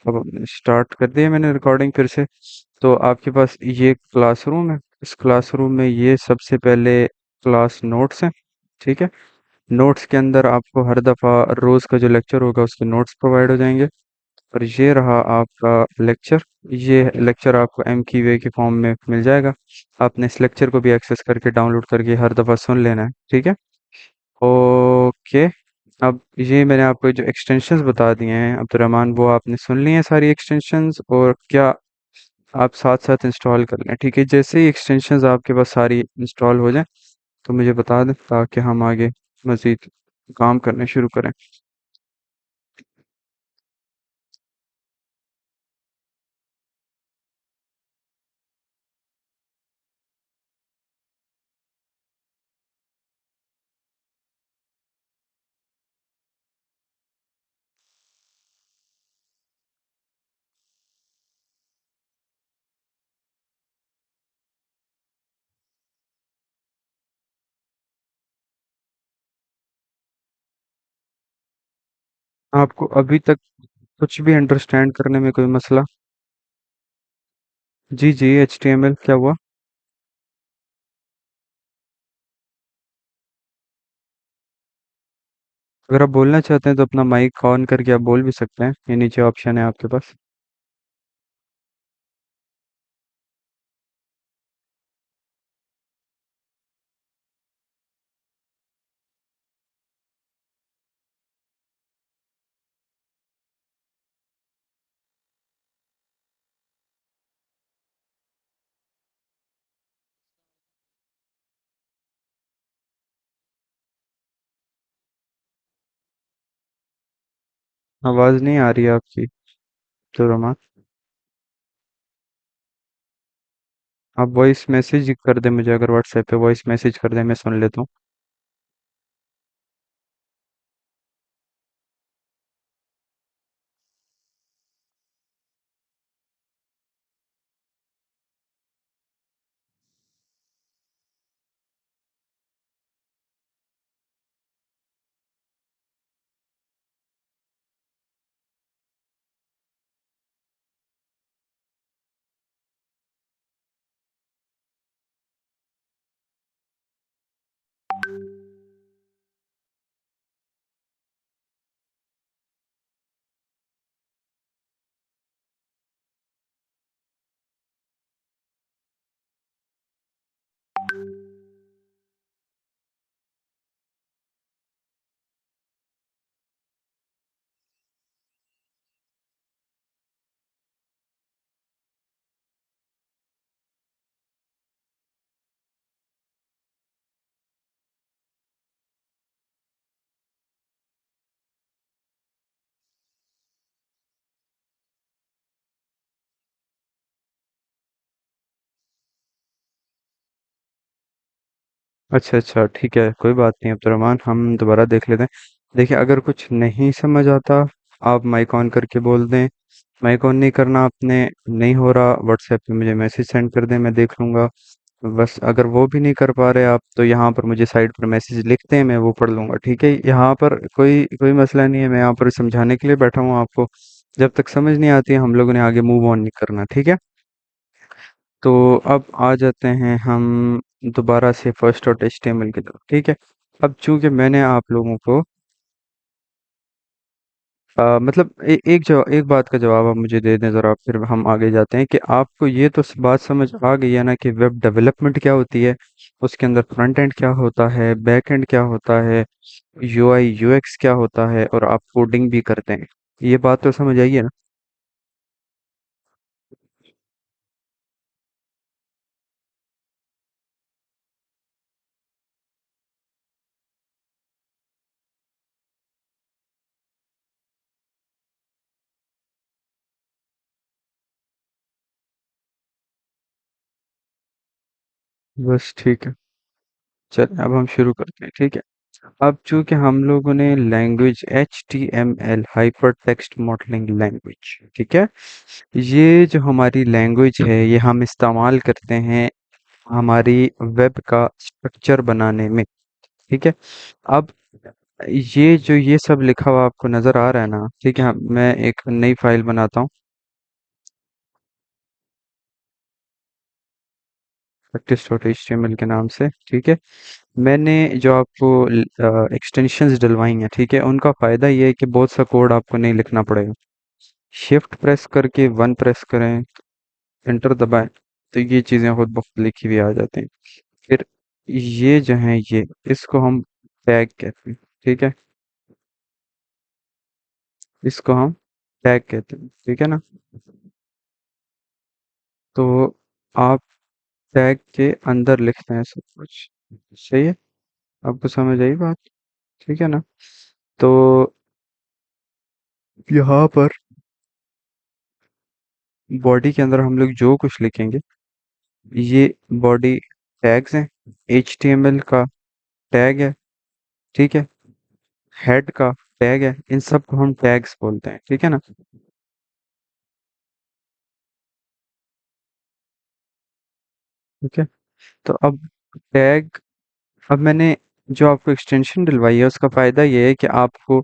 अब स्टार्ट कर दिया मैंने रिकॉर्डिंग फिर से। तो आपके पास ये क्लासरूम है। इस क्लासरूम में ये सबसे पहले क्लास नोट्स हैं। ठीक है। नोट्स के अंदर आपको हर दफ़ा रोज़ का जो लेक्चर होगा उसके नोट्स प्रोवाइड हो जाएंगे। और ये रहा आपका लेक्चर। ये लेक्चर आपको MQA के फॉर्म में मिल जाएगा। आपने इस लेक्चर को भी एक्सेस करके डाउनलोड करके हर दफ़ा सुन लेना है। ठीक है। ओके। अब ये मैंने आपको जो एक्सटेंशंस बता दिए हैं अब्दुलरहमान, वो आपने सुन लिए हैं सारी एक्सटेंशंस, और क्या आप साथ साथ इंस्टॉल कर लें। ठीक है, जैसे ही एक्सटेंशंस आपके पास सारी इंस्टॉल हो जाए तो मुझे बता दें ताकि हम आगे मज़ीद काम करने शुरू करें। आपको अभी तक कुछ भी अंडरस्टैंड करने में कोई मसला? जी जी, HTML क्या हुआ? अगर आप बोलना चाहते हैं तो अपना माइक ऑन करके आप बोल भी सकते हैं, ये नीचे ऑप्शन है आपके पास। आवाज़ नहीं आ रही है आपकी, तो रमा आप वॉइस मैसेज कर दें मुझे, अगर व्हाट्सएप पे वॉइस मैसेज कर दें मैं सुन लेता हूँ। अच्छा अच्छा, ठीक है, कोई बात नहीं अब्दुलरहमान, हम दोबारा देख लेते हैं। देखिए, अगर कुछ नहीं समझ आता आप माइक ऑन करके बोल दें। माइक ऑन नहीं करना आपने, नहीं हो रहा व्हाट्सएप पे मुझे मैसेज सेंड कर दें, मैं देख लूँगा। बस अगर वो भी नहीं कर पा रहे आप तो यहाँ पर मुझे साइड पर मैसेज लिखते हैं, मैं वो पढ़ लूँगा। ठीक है, यहाँ पर कोई कोई मसला नहीं है, मैं यहाँ पर समझाने के लिए बैठा हूँ आपको। जब तक समझ नहीं आती हम लोगों ने आगे मूव ऑन नहीं करना। ठीक है। तो अब आ जाते हैं हम दोबारा से फर्स्ट और HTML की तरफ। ठीक है। अब चूंकि मैंने आप लोगों को मतलब एक बात का जवाब आप मुझे दे दें ज़रा, फिर हम आगे जाते हैं कि आपको ये तो बात समझ आ गई है ना कि वेब डेवलपमेंट क्या होती है, उसके अंदर फ्रंट एंड क्या होता है, बैक एंड क्या होता है, UI UX क्या होता है, और आप कोडिंग भी करते हैं। ये बात तो समझ आई है ना? बस ठीक है। चल अब हम शुरू करते हैं। ठीक है। अब चूंकि हम लोगों ने language HTML hyper text modelling language, ठीक है, ये जो हमारी लैंग्वेज है ये हम इस्तेमाल करते हैं हमारी वेब का स्ट्रक्चर बनाने में। ठीक है। अब ये सब लिखा हुआ आपको नजर आ रहा है ना? ठीक है, मैं एक नई फाइल बनाता हूँ practice.html के नाम से। ठीक है, मैंने जो आपको एक्सटेंशंस डलवाई हैं, ठीक है, उनका फायदा ये है कि बहुत सा कोड आपको नहीं लिखना पड़ेगा। शिफ्ट प्रेस करके वन प्रेस करें, एंटर दबाएं, तो ये चीजें खुद ब खुद लिखी हुई आ जाती हैं। फिर ये जो है, ये इसको हम टैग कहते हैं। ठीक है, इसको हम टैग कहते हैं। ठीक है ना? तो आप टैग के अंदर लिखते हैं सब कुछ। सही है? आपको समझ आई बात? ठीक है ना? तो यहाँ पर बॉडी के अंदर हम लोग जो कुछ लिखेंगे, ये बॉडी टैग्स हैं। HTML का टैग है। ठीक है, हेड का टैग है। इन सब को हम टैग्स बोलते हैं। ठीक है ना? ठीक है, तो अब टैग, अब मैंने जो आपको एक्सटेंशन डलवाई है उसका फायदा ये है कि आपको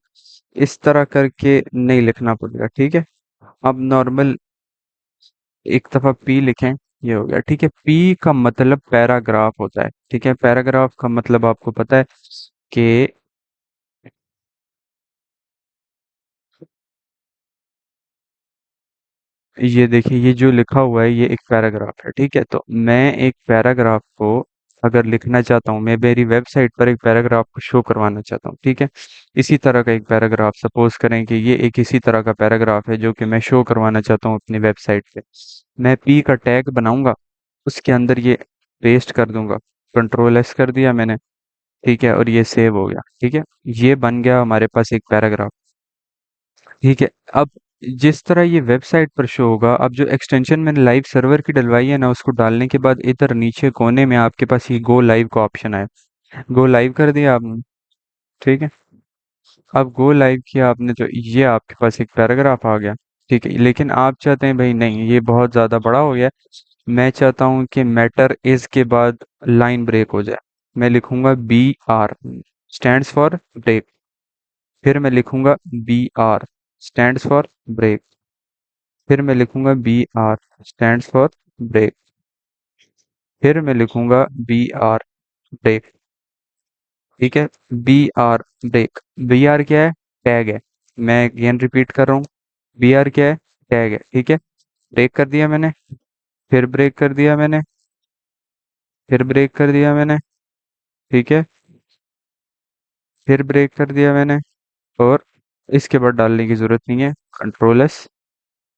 इस तरह करके नहीं लिखना पड़ेगा। ठीक है, अब नॉर्मल एक दफा पी लिखें, ये हो गया। ठीक है, पी का मतलब पैराग्राफ होता है। ठीक है, पैराग्राफ का मतलब आपको पता है कि ये देखिए, ये जो लिखा हुआ है ये एक पैराग्राफ है। ठीक है, तो मैं एक पैराग्राफ को अगर लिखना चाहता हूँ, मैं मेरी वेबसाइट पर एक पैराग्राफ को शो करवाना चाहता हूँ। ठीक है, इसी तरह का एक पैराग्राफ, सपोज करें कि ये एक इसी तरह का पैराग्राफ है जो कि मैं शो करवाना चाहता हूँ अपनी वेबसाइट पे। मैं पी का टैग बनाऊंगा, उसके अंदर ये पेस्ट कर दूंगा, कंट्रोल S कर दिया मैंने। ठीक है, और ये सेव हो गया। ठीक है, ये बन गया हमारे पास एक पैराग्राफ। ठीक है, अब जिस तरह ये वेबसाइट पर शो होगा, अब जो एक्सटेंशन मैंने लाइव सर्वर की डलवाई है ना, उसको डालने के बाद इधर नीचे कोने में आपके पास ये गो लाइव का ऑप्शन है। गो लाइव कर दिया आपने। ठीक है, अब गो लाइव किया आपने तो ये आपके पास एक पैराग्राफ आ गया। ठीक है, लेकिन आप चाहते हैं भाई नहीं, ये बहुत ज़्यादा बड़ा हो गया, मैं चाहता हूँ कि मैटर इज के बाद लाइन ब्रेक हो जाए। मैं लिखूंगा BR स्टैंड्स फॉर ब्रेक। फिर मैं लिखूंगा BR स्टैंड्स फॉर ब्रेक। फिर मैं लिखूंगा BR स्टैंड्स फॉर ब्रेक। फिर मैं लिखूंगा BR ब्रेक। ठीक है, BR ब्रेक। BR क्या है? टैग है। मैं अगेन रिपीट कर रहा हूँ, BR क्या है? टैग है। ठीक है, ब्रेक कर दिया मैंने, फिर ब्रेक कर दिया मैंने, फिर ब्रेक कर दिया मैंने। ठीक है, फिर ब्रेक कर दिया मैंने, और इसके बाद डालने की जरूरत नहीं है, कंट्रोल S।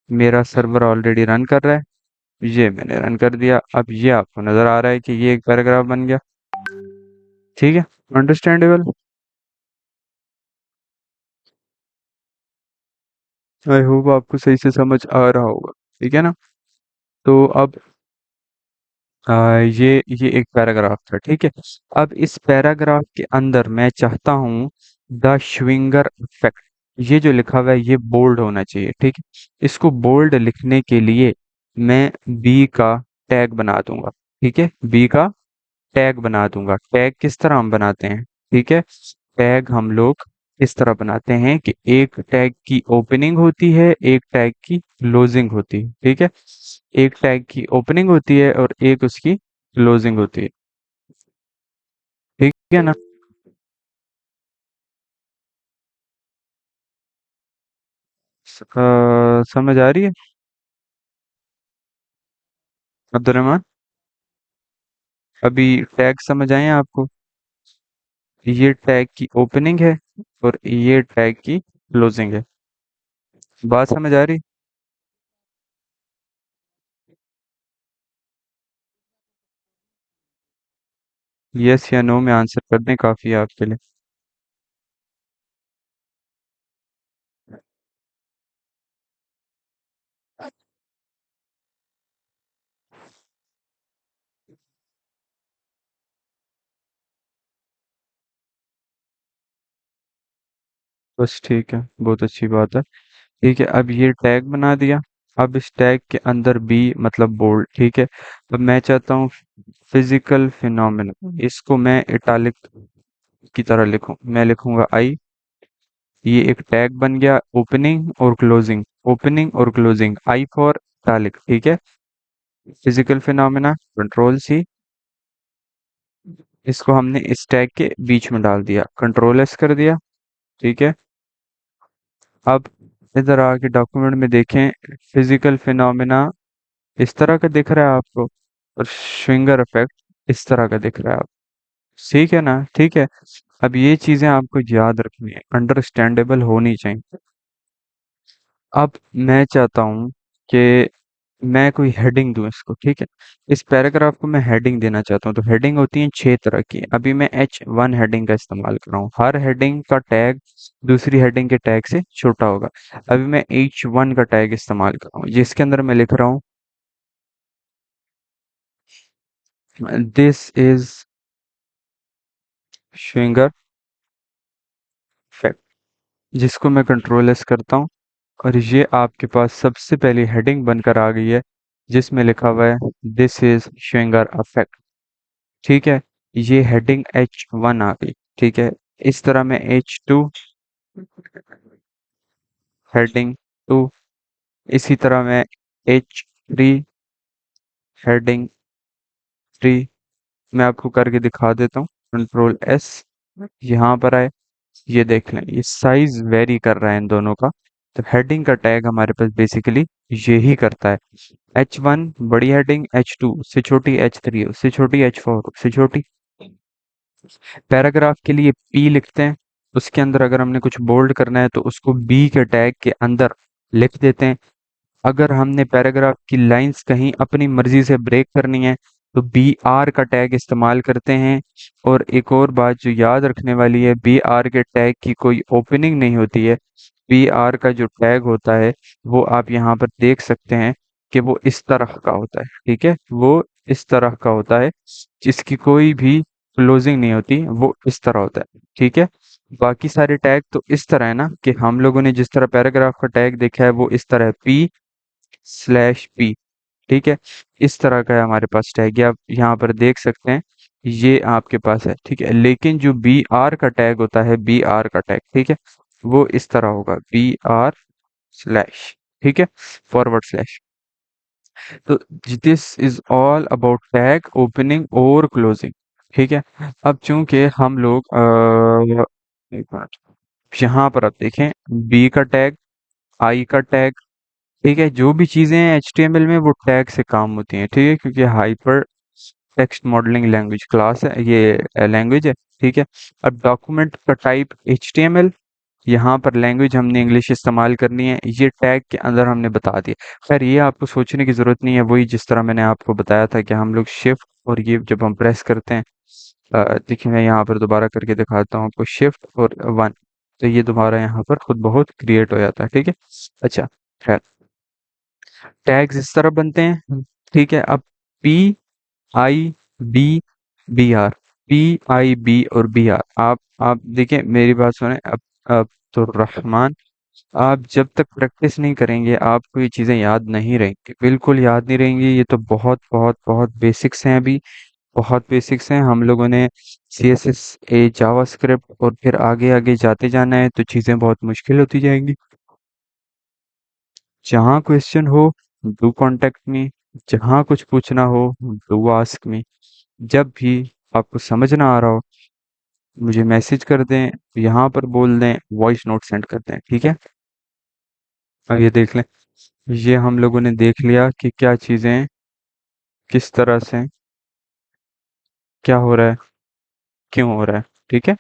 मेरा सर्वर ऑलरेडी रन कर रहा है, ये मैंने रन कर दिया। अब ये आपको नजर आ रहा है कि ये एक पैराग्राफ बन गया। ठीक है, अंडरस्टैंडेबल। आई होप आपको सही से समझ आ रहा होगा। ठीक है ना? तो अब ये एक पैराग्राफ था। ठीक है, अब इस पैराग्राफ के अंदर मैं चाहता हूँ द श्विंगर इफेक्ट, ये जो लिखा हुआ है ये बोल्ड होना चाहिए। ठीक है, इसको बोल्ड लिखने के लिए मैं बी का टैग बना दूंगा। ठीक है, बी का टैग बना दूंगा। टैग किस तरह हम बनाते हैं? ठीक है, टैग हम लोग इस तरह बनाते हैं कि एक टैग की ओपनिंग होती है, एक टैग की क्लोजिंग होती है। ठीक है, एक टैग की ओपनिंग होती है और एक उसकी क्लोजिंग होती है। ठीक है ना? समझ आ रही है अब्दुलरहमान? अभी टैग समझ आए हैं आपको? ये टैग की ओपनिंग है और ये टैग की क्लोजिंग है। बात समझ आ रही? यस या नो में आंसर कर दें, काफी है आपके लिए। बस ठीक है, बहुत अच्छी बात है। ठीक है, अब ये टैग बना दिया। अब इस टैग के अंदर बी मतलब बोल्ड। ठीक है, अब मैं चाहता हूँ फिजिकल फिनोमेना, इसको मैं इटालिक की तरह लिखूं, मैं लिखूंगा आई। ये एक टैग बन गया ओपनिंग और क्लोजिंग, ओपनिंग और क्लोजिंग, आई फॉर इटैलिक, ठीक है। फिजिकल फिनोमेना कंट्रोल सी, इसको हमने इस टैग के बीच में डाल दिया, कंट्रोल एस कर दिया, ठीक है। अब इधर आके डॉक्यूमेंट में देखें, फिजिकल फिनोमेना इस तरह का दिख रहा है आपको, और श्विंगर इफेक्ट इस तरह का दिख रहा है आप, ठीक है ना, ठीक है। अब ये चीजें आपको याद रखनी है, अंडरस्टैंडेबल होनी चाहिए। अब मैं चाहता हूँ कि मैं कोई हेडिंग दूं इसको, ठीक है। इस पैराग्राफ को मैं हेडिंग देना चाहता हूँ, तो हेडिंग होती है 6 तरह की। अभी मैं H1 हेडिंग का इस्तेमाल कर रहा हूँ, हर हेडिंग का टैग दूसरी हेडिंग के टैग से छोटा होगा। अभी मैं H1 का टैग इस्तेमाल कर रहा हूँ, जिसके अंदर मैं लिख रहा हूँ दिस इज श्विंगर फैक्ट, जिसको मैं कंट्रोल एस करता हूँ, और ये आपके पास सबसे पहली हेडिंग बनकर आ गई है, जिसमें लिखा हुआ है दिस इज श्विंगर अफेक्ट, ठीक है। ये हेडिंग H1 आ गई, ठीक है। इस तरह मैं H2 हेडिंग 2, इसी तरह मैं H3 हेडिंग 3, मैं आपको करके दिखा देता हूँ, कंट्रोल एस, यहाँ पर आए, ये देख लें ये साइज वेरी कर रहा है इन दोनों का। तो हेडिंग का टैग हमारे पास बेसिकली यही करता है, H1 बड़ी हेडिंग, H2 से छोटी, H3 उससे छोटी, H4 उससे छोटी। पैराग्राफ के लिए पी लिखते हैं, उसके अंदर अगर हमने कुछ बोल्ड करना है तो उसको बी के टैग के अंदर लिख देते हैं। अगर हमने पैराग्राफ की लाइंस कहीं अपनी मर्जी से ब्रेक करनी है तो बी आर का टैग इस्तेमाल करते हैं। और एक और बात जो याद रखने वाली है, बी आर के टैग की कोई ओपनिंग नहीं होती है। बी आर का जो टैग होता है वो आप यहाँ पर देख सकते हैं कि वो इस तरह का होता है, ठीक है, वो इस तरह का होता है, जिसकी कोई भी क्लोजिंग नहीं होती, वो इस तरह होता है, ठीक है। बाकी सारे टैग तो इस तरह है ना, कि हम लोगों ने जिस तरह पैराग्राफ का टैग देखा है वो इस तरह है, P/P, ठीक है। इस तरह का है हमारे पास टैग, ये आप यहाँ पर देख सकते हैं, ये आपके पास है, ठीक है। लेकिन जो बी आर का टैग होता है, बी आर का टैग, ठीक है, वो इस तरह होगा, BR/, ठीक है, फॉरवर्ड स्लैश। तो this is all about tag opening और क्लोजिंग, ठीक है। अब चूंकि हम लोग एक मिनट, यहाँ पर आप देखें, बी का टैग, आई का टैग, ठीक है, जो भी चीजें हैं HTML में वो टैग से काम होती हैं, ठीक है, क्योंकि hyper text modelling language class है ये, लैंग्वेज है, ठीक है। अब डॉक्यूमेंट का टाइप HTML, यहाँ पर लैंग्वेज हमने इंग्लिश इस्तेमाल करनी है, ये टैग के अंदर हमने बता दिया। खैर ये आपको सोचने की जरूरत नहीं है, वही जिस तरह मैंने आपको बताया था कि हम लोग शिफ्ट और ये जब हम प्रेस करते हैं, देखिए मैं यहाँ पर दोबारा करके दिखाता हूँ आपको, शिफ्ट और 1, तो ये दोबारा यहाँ पर खुद बहुत क्रिएट हो जाता है, ठीक है। अच्छा, खैर टैग्स इस तरह बनते हैं, ठीक है। अब PIB BR, PIB और BR, आप देखिए मेरी बात सुने, अब तो रहमान, आप जब तक प्रैक्टिस नहीं करेंगे आपको ये चीजें याद नहीं रहेंगी, बिल्कुल याद नहीं रहेंगी। ये तो बहुत बहुत बहुत बेसिक्स हैं, अभी बहुत बेसिक्स हैं। हम लोगों ने CSS जावास्क्रिप्ट और फिर आगे आगे जाते जाना है, तो चीजें बहुत मुश्किल होती जाएंगी। जहाँ क्वेश्चन हो डू कांटेक्ट मी, जहाँ कुछ पूछना हो डू आस्क मी, जब भी आपको समझ ना आ रहा हो मुझे मैसेज कर दें, यहाँ पर बोल दें, वॉइस नोट सेंड कर दें, ठीक है। अब ये देख लें, ये हम लोगों ने देख लिया कि क्या चीज़ें किस तरह से, क्या हो रहा है, क्यों हो रहा है, ठीक है।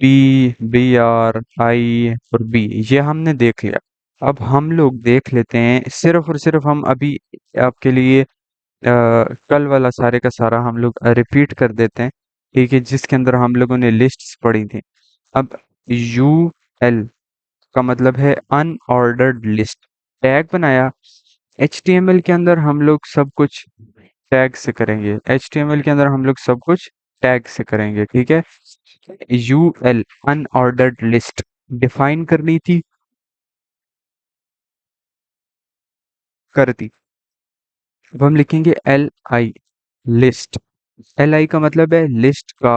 PBRI और B ये हमने देख लिया। अब हम लोग देख लेते हैं, सिर्फ और सिर्फ हम अभी आपके लिए कल वाला सारे का सारा हम लोग रिपीट कर देते हैं, ठीक है, जिसके अंदर हम लोगों ने लिस्ट्स पढ़ी थी। अब UL का मतलब है अनऑर्डर्ड लिस्ट, टैग बनाया HTML के अंदर हम लोग सब कुछ टैग से करेंगे, HTML के अंदर हम लोग सब कुछ टैग से करेंगे, ठीक है। UL अनऑर्डर्ड लिस्ट डिफाइन करनी थी, कर दी। अब हम लिखेंगे LI लिस्ट, LI का मतलब है लिस्ट का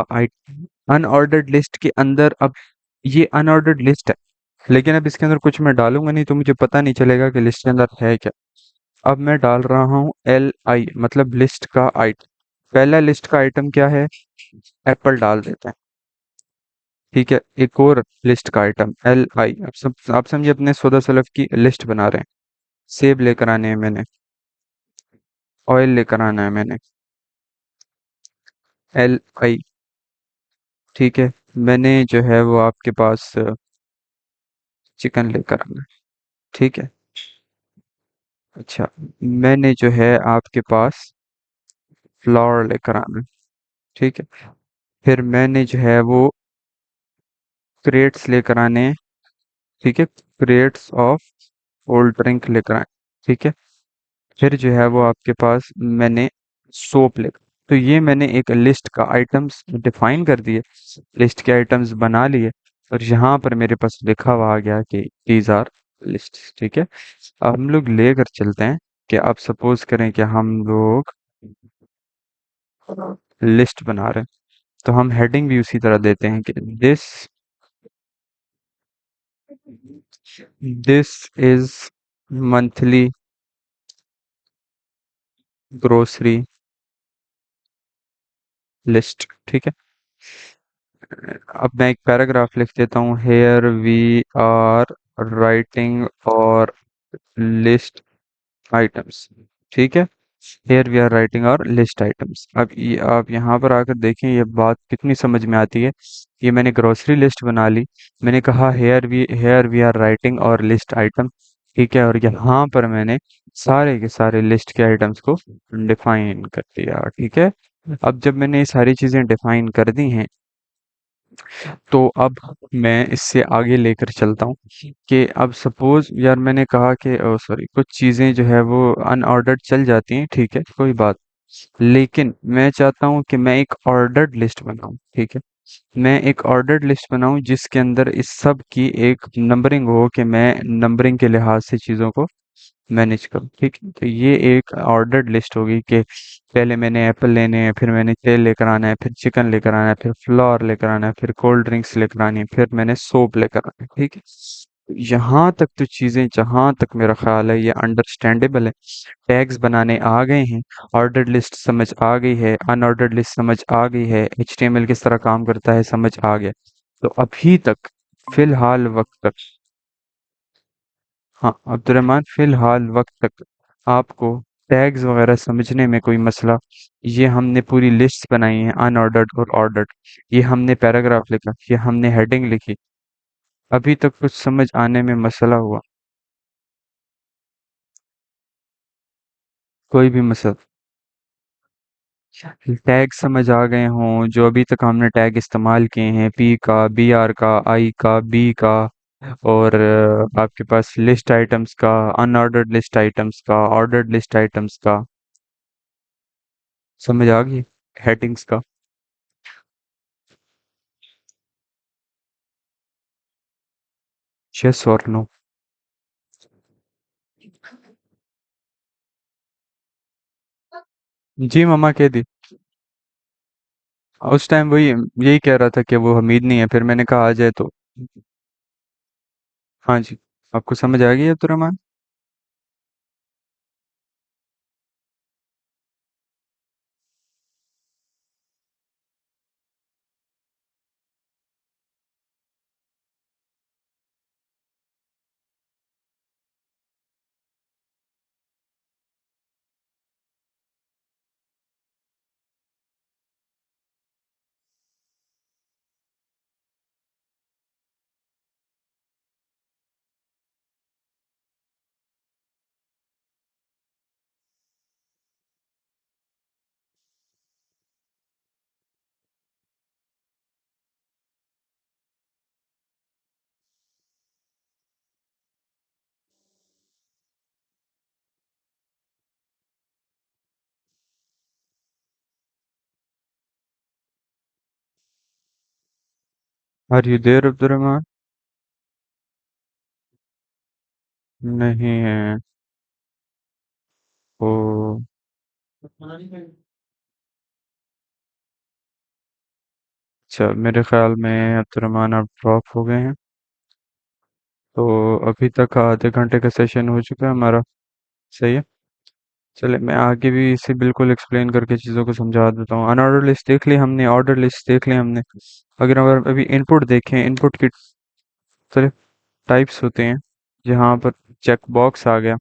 अनऑर्डर्ड लिस्ट के अंदर अब ये अनऑर्डर्ड लिस्ट है, लेकिन अब इसके अंदर कुछ मैं डालूंगा नहीं तो मुझे पता नहीं चलेगा कि लिस्ट के अंदर है क्या। अब मैं डाल रहा हूँ LI, मतलब लिस्ट का आइटम। पहला लिस्ट का आइटम क्या है? एप्पल डाल देते हैं। ठीक है, एक और लिस्ट का आइटम LI। अब सब आप समझिए, अपने सौदा सलफ की लिस्ट बना रहे हैं। सेब लेकर आने हैं मैंने, ऑयल लेकर आना है मैंने, LI। ठीक है, मैंने जो है वो आपके पास चिकन लेकर आना है। ठीक है, अच्छा, मैंने जो है आपके पास फ्लावर लेकर आना है। ठीक है, फिर मैंने जो है वो क्रेट्स लेकर आने हैं। ठीक है, क्रेट्स ऑफ कोल्ड ड्रिंक लेकर आए। ठीक है, फिर जो है वो आपके पास मैंने सोप ले, तो ये मैंने एक लिस्ट का आइटम्स डिफाइन कर दिए, लिस्ट के आइटम्स बना लिए, और यहाँ पर मेरे पास लिखा हुआ आ गया कि दीज आर लिस्ट। ठीक है, अब हम लोग लेकर चलते हैं कि आप सपोज करें कि हम लोग लिस्ट बना रहे हैं, तो हम हेडिंग भी उसी तरह देते हैं कि this is monthly grocery list. ठीक है, अब मैं एक पैराग्राफ लिख देता हूँ, हेयर वी आर राइटिंग और लिस्ट आइटम्स। ठीक है, हेयर वी आर राइटिंग और लिस्ट आइटम्स। अब ये आप यहाँ पर आकर देखें, ये बात कितनी समझ में आती है। ये मैंने ग्रोसरी लिस्ट बना ली, मैंने कहा हेयर वी आर राइटिंग और लिस्ट आइटम। ठीक है, और यहाँ पर मैंने सारे के सारे लिस्ट के आइटम्स को डिफाइन कर दिया। ठीक है, अब जब मैंने ये सारी चीजें डिफाइन कर दी हैं, तो अब मैं इससे आगे लेकर चलता हूँ कि अब सपोज यार मैंने कहा कि सॉरी, कुछ चीज़ें जो है वो अनऑर्डर्ड चल जाती हैं, ठीक है कोई बात, लेकिन मैं चाहता हूँ कि मैं एक ऑर्डर्ड लिस्ट बनाऊँ। ठीक है, मैं एक ऑर्डर्ड लिस्ट बनाऊँ जिसके अंदर इस सब की एक नंबरिंग हो, कि मैं नंबरिंग के लिहाज से चीज़ों को मैनेज करूँ। ठीक है, तो ये एक ऑर्डर्ड लिस्ट होगी कि पहले मैंने एप्पल लेने हैं, फिर मैंने तेल लेकर आना है, फिर चिकन लेकर आना है, फिर फ्लावर लेकर आना है, फिर कोल्ड ड्रिंक्स लेकर आनी है, फिर मैंने सोप लेकर आना है। ठीक है, यहाँ तक तो चीजें, जहां तक मेरा ख्याल है ये अंडरस्टैंडेबल है। टैग्स बनाने आ गए हैं, ऑर्डर्ड लिस्ट समझ आ गई है, अनऑर्डर्ड लिस्ट समझ आ गई है, HTML किस तरह काम करता है समझ आ गया। तो अभी तक फिलहाल वक्त तक, हाँ अब्दुलरहमान, फिलहाल वक्त तक आपको टैग्स वगैरह समझने में कोई मसला? ये हमने पूरी लिस्ट बनाई है, अनऑर्डर्ड और ऑर्डर्ड, ये हमने पैराग्राफ लिखा, ये हमने हेडिंग लिखी, अभी तक कुछ समझ आने में मसला हुआ? कोई भी मसला? टैग समझ आ गए हों, जो अभी तक हमने टैग इस्तेमाल किए हैं, पी का, BR का, आई का, बी का, और आपके पास लिस्ट आइटम्स का, अनऑर्डर्ड लिस्ट आइटम्स का, ऑर्डर्ड लिस्ट आइटम्स का, समझ आ गई हेडिंग्स का? यस और नो? जी मम्मा कह दी। उस टाइम वही यही कह रहा था कि वो हमीद नहीं है, फिर मैंने कहा आ जाए तो। हाँ जी, आपको समझ आ गई Abdulrahman? Are you there Abdulrahman? नहीं है। ओ, अच्छा, मेरे ख्याल में अब्दुर्रहमान आप ड्रॉप हो गए हैं। तो अभी तक आधे घंटे का सेशन हो चुका है हमारा। सही है। चले मैं आगे भी इसे बिल्कुल एक्सप्लेन करके चीज़ों को समझा देता हूँ। अनऑर्डर लिस्ट देख ली हमने, ऑर्डर लिस्ट देख ली हमने। अगर अगर अभी इनपुट देखें, इनपुट की तरह टाइप्स होते हैं। यहाँ पर चेक बॉक्स आ गया,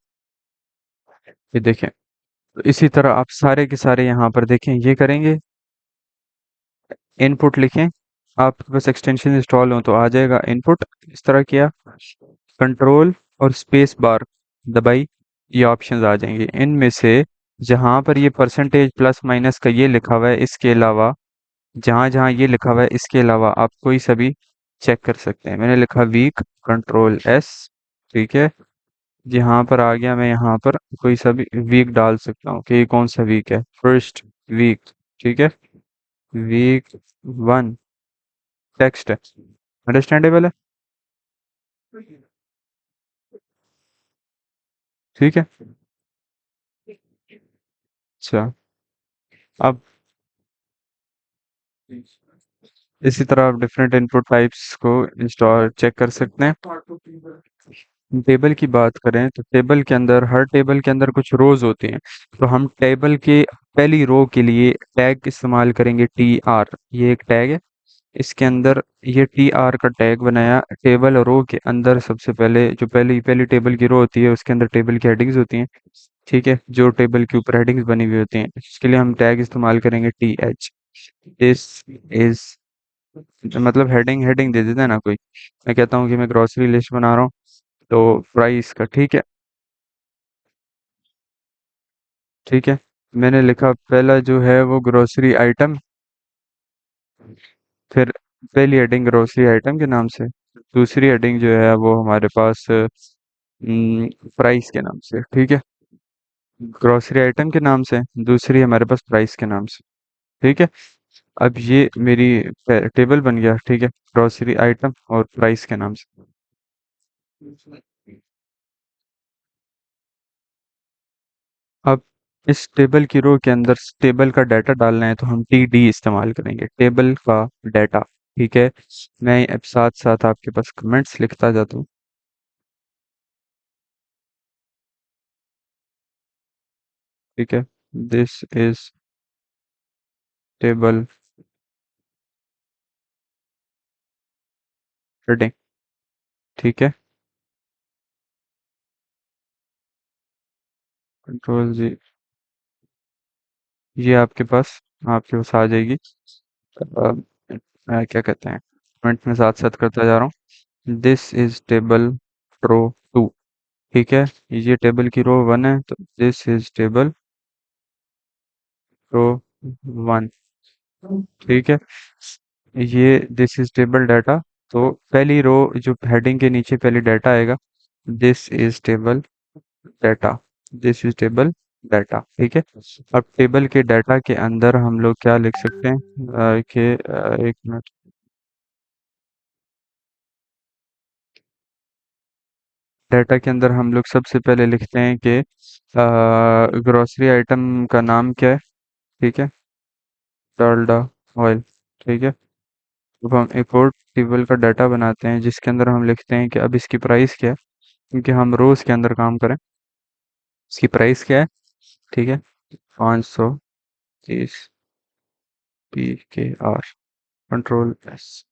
ये देखें। तो इसी तरह आप सारे के सारे यहाँ पर देखें, ये करेंगे, इनपुट लिखें। आपके पास एक्सटेंशन इंस्टॉल हो तो आ जाएगा इनपुट। इस तरह किया, कंट्रोल और स्पेस बार दबाई, ये ऑप्शंस आ जाएंगे। इनमें से जहां पर ये परसेंटेज प्लस माइनस का ये लिखा हुआ है, इसके अलावा जहां जहां ये लिखा हुआ है इसके अलावा आप कोई सा भी चेक कर सकते हैं। मैंने लिखा वीक, कंट्रोल एस। ठीक है। यहाँ पर आ गया, मैं यहाँ पर कोई सा भी वीक डाल सकता हूँ कि ये कौन सा वीक है, फर्स्ट वीक। ठीक है। वीक वन, टेक्स्ट है, अंडरस्टैंडेबल है। ठीक है। अच्छा, अब इसी तरह आप डिफरेंट इनपुट टाइप्स को इंस्टॉल चेक कर सकते हैं। टेबल की बात करें तो टेबल के अंदर, हर टेबल के अंदर कुछ रोज होते हैं। तो हम टेबल के पहली रो के लिए टैग इस्तेमाल करेंगे, टी आर। ये एक टैग है। इसके अंदर ये टी आर का टैग बनाया। टेबल और रो के अंदर सबसे पहले जो पहली पहली टेबल की रो होती है उसके अंदर टेबल की हेडिंग्स होती हैं। ठीक है, जो टेबल के ऊपर हेडिंग्स बनी हुई होती हैं, इसके लिए हम टैग इस्तेमाल करेंगे टी एच। दिस इज, मतलब हेडिंग हेडिंग दे देता है ना कोई। मैं कहता हूँ कि मैं ग्रोसरी लिस्ट बना रहा हूँ, तो प्राइस का, ठीक है। ठीक है, मैंने लिखा पहला जो है वो ग्रोसरी आइटम। फिर पहली हेडिंग ग्रोसरी आइटम के नाम से, दूसरी हेडिंग जो है वो हमारे पास प्राइस के नाम से। ठीक है, ग्रोसरी आइटम के नाम से, दूसरी हमारे पास प्राइस के नाम से। ठीक है। अब ये मेरी टेबल बन गया। ठीक है, ग्रोसरी आइटम और प्राइस के नाम से। अब इस टेबल की रो के अंदर टेबल का डाटा डालना है तो हम टी डी इस्तेमाल करेंगे, टेबल का डाटा। ठीक है, मैं अब साथ साथ आपके पास कमेंट्स लिखता जाता हूँ। ठीक है, दिस इज टेबल हेडिंग। ठीक है, कंट्रोल जी, ये आपके पास आ जाएगी। क्या कहते हैं, कमेंट में साथ साथ करता जा रहा हूँ। This is table row two. ठीक है, ये टेबल की रो वन है, तो this is table row one. ठीक है, ये दिस इज टेबल डाटा। तो पहली रो जो हेडिंग के नीचे पहली डाटा आएगा, this is table data, this is table data. ठीक है। अब टेबल के डाटा के अंदर हम लोग क्या लिख सकते हैं, एक मिनट। डाटा के अंदर हम लोग सबसे पहले लिखते हैं कि ग्रोसरी आइटम का नाम क्या है। ठीक है, डालडा ऑयल। ठीक है। अब हम एक और टेबल का डाटा बनाते हैं जिसके अंदर हम लिखते हैं कि अब इसकी प्राइस क्या है, क्योंकि हम रोज के अंदर काम करें। इसकी प्राइस क्या है। ठीक है, 530 PKR, कंट्रोल एस।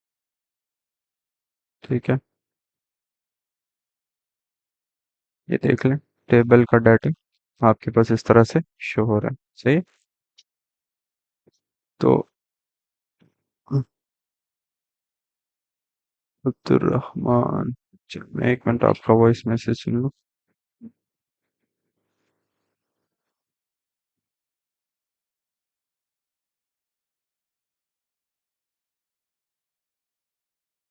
ठीक है, ये देख लें, टेबल का डाटा आपके पास इस तरह से शो हो रहा है। सही है। तो अब्दुल रहमान, चलो मैं एक मिनट आपका वॉइस मैसेज सुन लूँ।